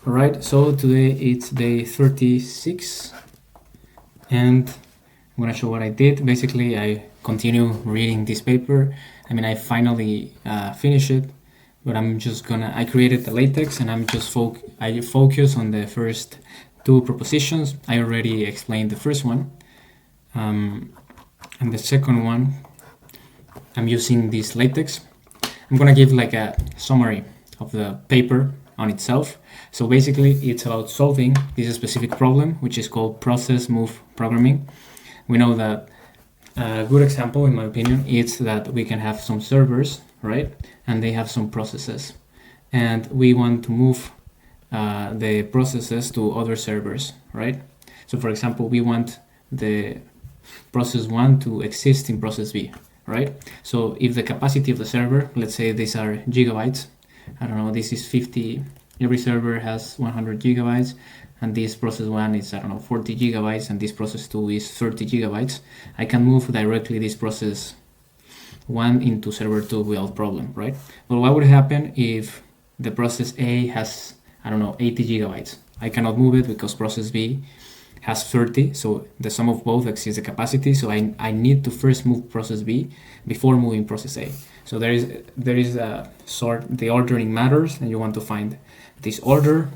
Alright, so today it's day 36 and I'm gonna show what I did. Basically, I continue reading this paper. I finally finished it, but I created the latex and I focus on the first two propositions. I already explained the first one. And the second one, I'm using this latex. I'm gonna give like a summary of the paper on itself. So basically it's about solving this specific problem, which is called process move programming. We know that a good example, in my opinion, is that we can have some servers, right? And they have some processes. And we want to move the processes to other servers, right? So for example, we want the process 1 to exist in process B, right? So if the capacity of the server, let's say these are gigabytes, I don't know, this is 50, every server has 100 gigabytes, and this process 1 is, I don't know, 40 gigabytes, and this process 2 is 30 gigabytes. I can move directly this process 1 into server 2 without problem, right? But what would happen if the process A has, I don't know, 80 gigabytes? I cannot move it because process B has 30, so the sum of both exceeds the capacity, so I need to first move process B before moving process A. So there is a sort, the ordering matters, and you want to find this order,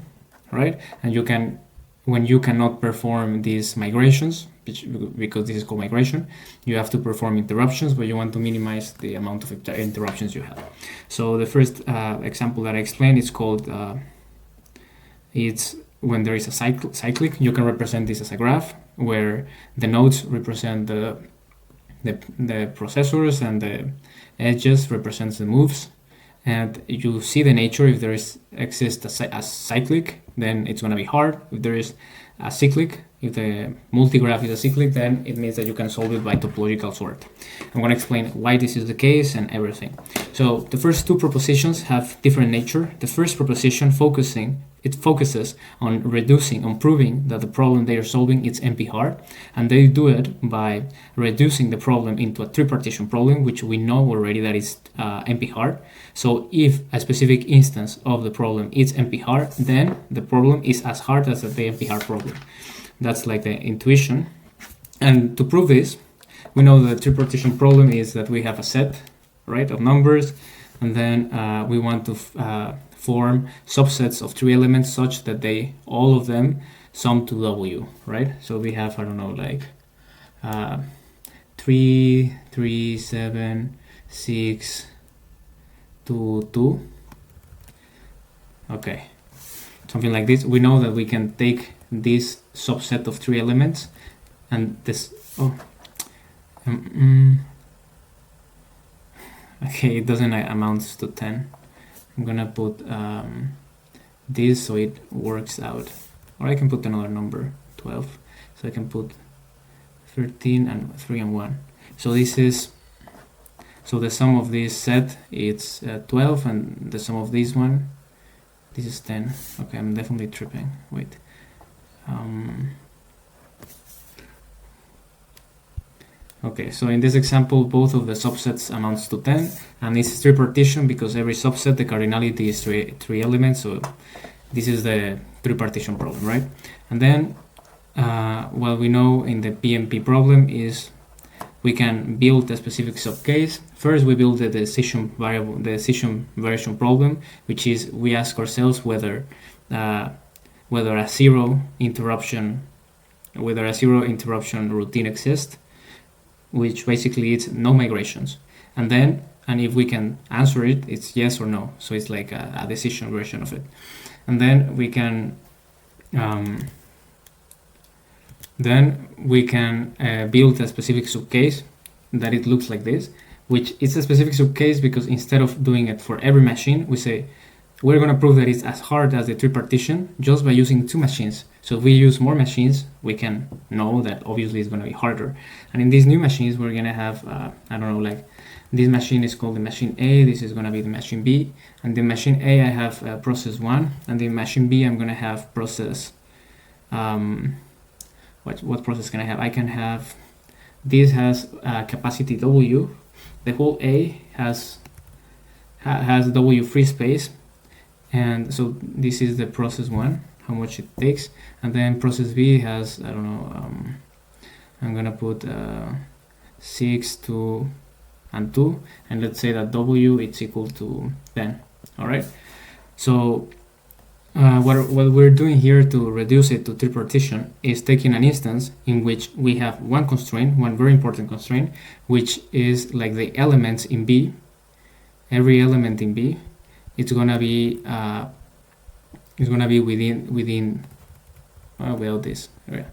right? And you can, when you cannot perform these migrations, because this is called migration, you have to perform interruptions, but you want to minimize the amount of interruptions you have. So the first example that I explained is called, it's when there is a cyclic, you can represent this as a graph where the nodes represent the processors and the edges represents the moves, and you see the nature. If there exists a cyclic, then it's going to be hard. If there is a cyclic, if the multigraph is a cyclic, then it means that you can solve it by topological sort. I'm going to explain why this is the case and everything. So the first two propositions have different nature. The first proposition focuses on proving that the problem they are solving is NP-hard, and they do it by reducing the problem into a tripartition problem, which we know already that is NP-hard. So if a specific instance of the problem is NP-hard, then the problem is as hard as the NP-hard problem. That's like the intuition. And to prove this, we know the tripartition problem is that we have a set, right, of numbers, and then we want to form subsets of 3 elements such that all of them sum to W, right? So we have, I don't know, like 3, 3, 7, 6, 2, 2. Okay, something like this. We know that we can take this subset of 3 elements and this, okay, it doesn't amount to 10. I'm gonna put this so it works out, or I can put another number, 12, so I can put 13 and 3 and 1. So this is, so the sum of this set it's 12, and the sum of this one, this is 10. Okay, I'm definitely tripping, wait. Okay, so in this example, both of the subsets amounts to 10, and it's tripartition because every subset, the cardinality is three elements, so this is the tripartition problem, right? And then what we know in the PMP problem is we can build a specific subcase. First, we build the decision variation problem, which is we ask ourselves whether a zero interruption routine exists, which basically it's no migrations, and if we can answer it, it's yes or no. So it's like a decision version of it. And then we can build a specific subcase that it looks like this, which is a specific subcase because instead of doing it for every machine, we say we're going to prove that it's as hard as the tripartition just by using 2 machines. So if we use more machines, we can know that obviously it's going to be harder. And in these new machines, we're going to have, I don't know, like this machine is called the machine A, this is going to be the machine B. And the machine A, I have process 1, and the machine B, I'm going to have process, what process can I have? I can have, this has capacity W, the whole A has W free space, And so this is the process 1, how much it takes, and then process B has, I don't know, I'm gonna put 6, 2, and 2, and let's say that W is equal to 10. All right, so what we're doing here to reduce it to tripartition is taking an instance in which we have one constraint, one very important constraint, which is like the elements in B. Every element in B, it's gonna be within without this area,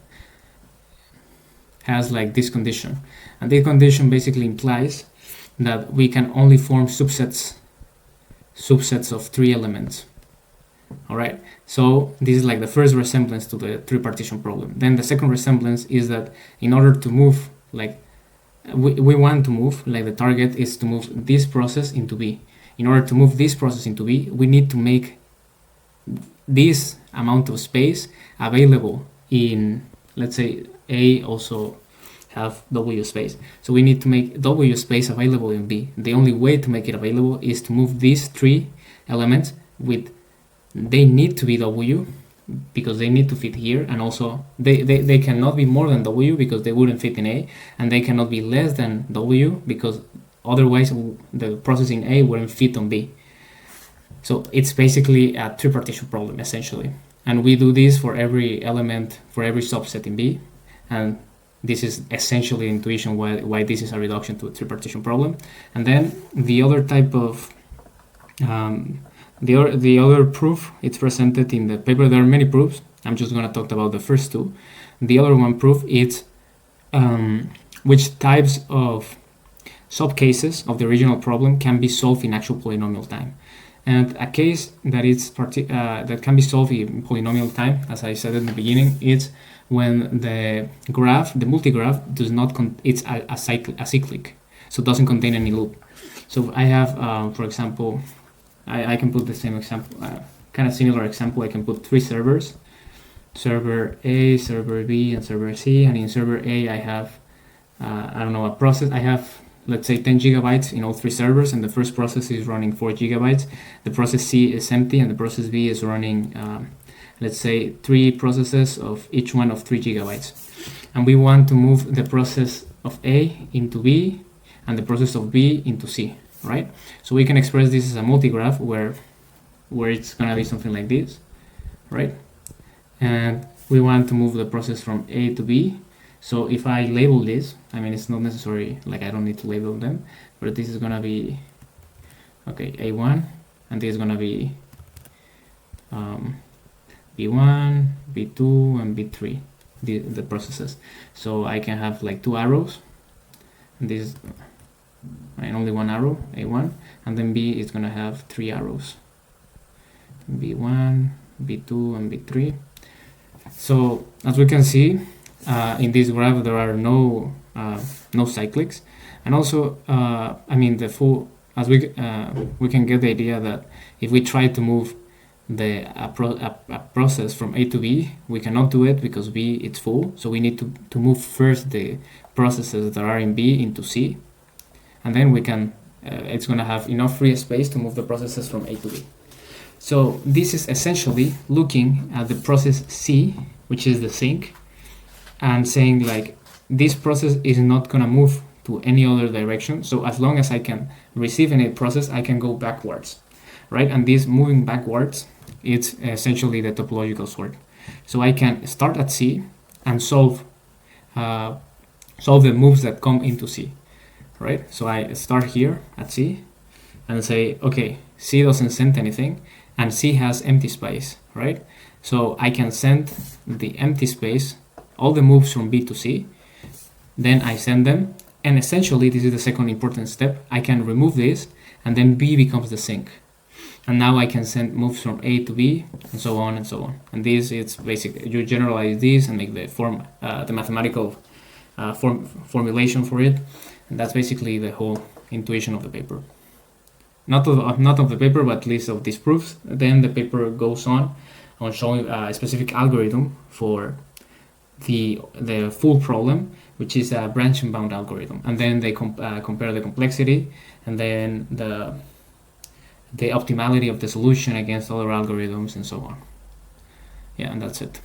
has like this condition, and this condition basically implies that we can only form subsets of 3 elements. All right, so this is like the first resemblance to the tripartition problem. Then the second resemblance is that in order to move, like we want to move, like the target is to move this process into B. In order to move this process into B, we need to make this amount of space available in, let's say, A also have W space. So we need to make W space available in B. The only way to make it available is to move these 3 elements with, they need to be W because they need to fit here, and also they cannot be more than W because they wouldn't fit in A, and they cannot be less than W because otherwise the process in A wouldn't fit on B. So it's basically a tripartition problem essentially, and we do this for every element, for every subset in B, and this is essentially intuition why this is a reduction to a tripartition problem. And then the other type of the other proof, it's presented in the paper. There are many proofs. I'm just going to talk about the first 2. The other one proof is which types of subcases of the original problem can be solved in actual polynomial time. And a case that that can be solved in polynomial time, as I said in the beginning, is when the graph, the multigraph, does not it's acyclic, so it doesn't contain any loop. So I have, for example, I can put the same example, kind of similar example. I can put 3 servers, server A, server B, and server C. And in server A, I have, I don't know, a process. I have, let's say, 10 gigabytes in all 3 servers, and the first process is running 4 gigabytes. The process C is empty, and the process B is running, let's say, 3 processes of each one of 3 gigabytes. And we want to move the process of A into B and the process of B into C. Right, so we can express this as a multigraph where it's gonna be something like this, right? And we want to move the process from A to B. So if I label this, I mean, it's not necessary, like I don't need to label them, but this is gonna be, okay, A1, and this is gonna be B1, B2, and B3, the processes. So I can have like 2 arrows, and this, and only 1 arrow, A1, and then B is gonna have 3 arrows, B1, B2, and B3. So as we can see in this graph, there are no cyclics, and also I mean the full, as we can get the idea that if we try to move a process from A to B, we cannot do it because B it's full. So we need to move first the processes that are in B into C, and then we can it's going to have enough free space to move the processes from A to B. So this is essentially looking at the process C, which is the sink, and saying like this process is not going to move to any other direction. So as long as I can receive any process, I can go backwards, right? And this moving backwards, it's essentially the topological sort. So I can start at C and solve the moves that come into C, right? So I start here at C and say, okay, C doesn't send anything, and C has empty space, right? So I can send the empty space, all the moves from B to C, then I send them, and essentially this is the second important step. I can remove this, and then B becomes the sink. And now I can send moves from A to B, and so on and so on. And this, it's basically, you generalize this and make the the mathematical formulation for it. And that's basically the whole intuition of the paper. Not of the paper, but at least of these proofs. Then the paper goes on showing a specific algorithm for the full problem, which is a branch and bound algorithm. And then they compare the complexity, and then the optimality of the solution against other algorithms and so on. Yeah, and that's it.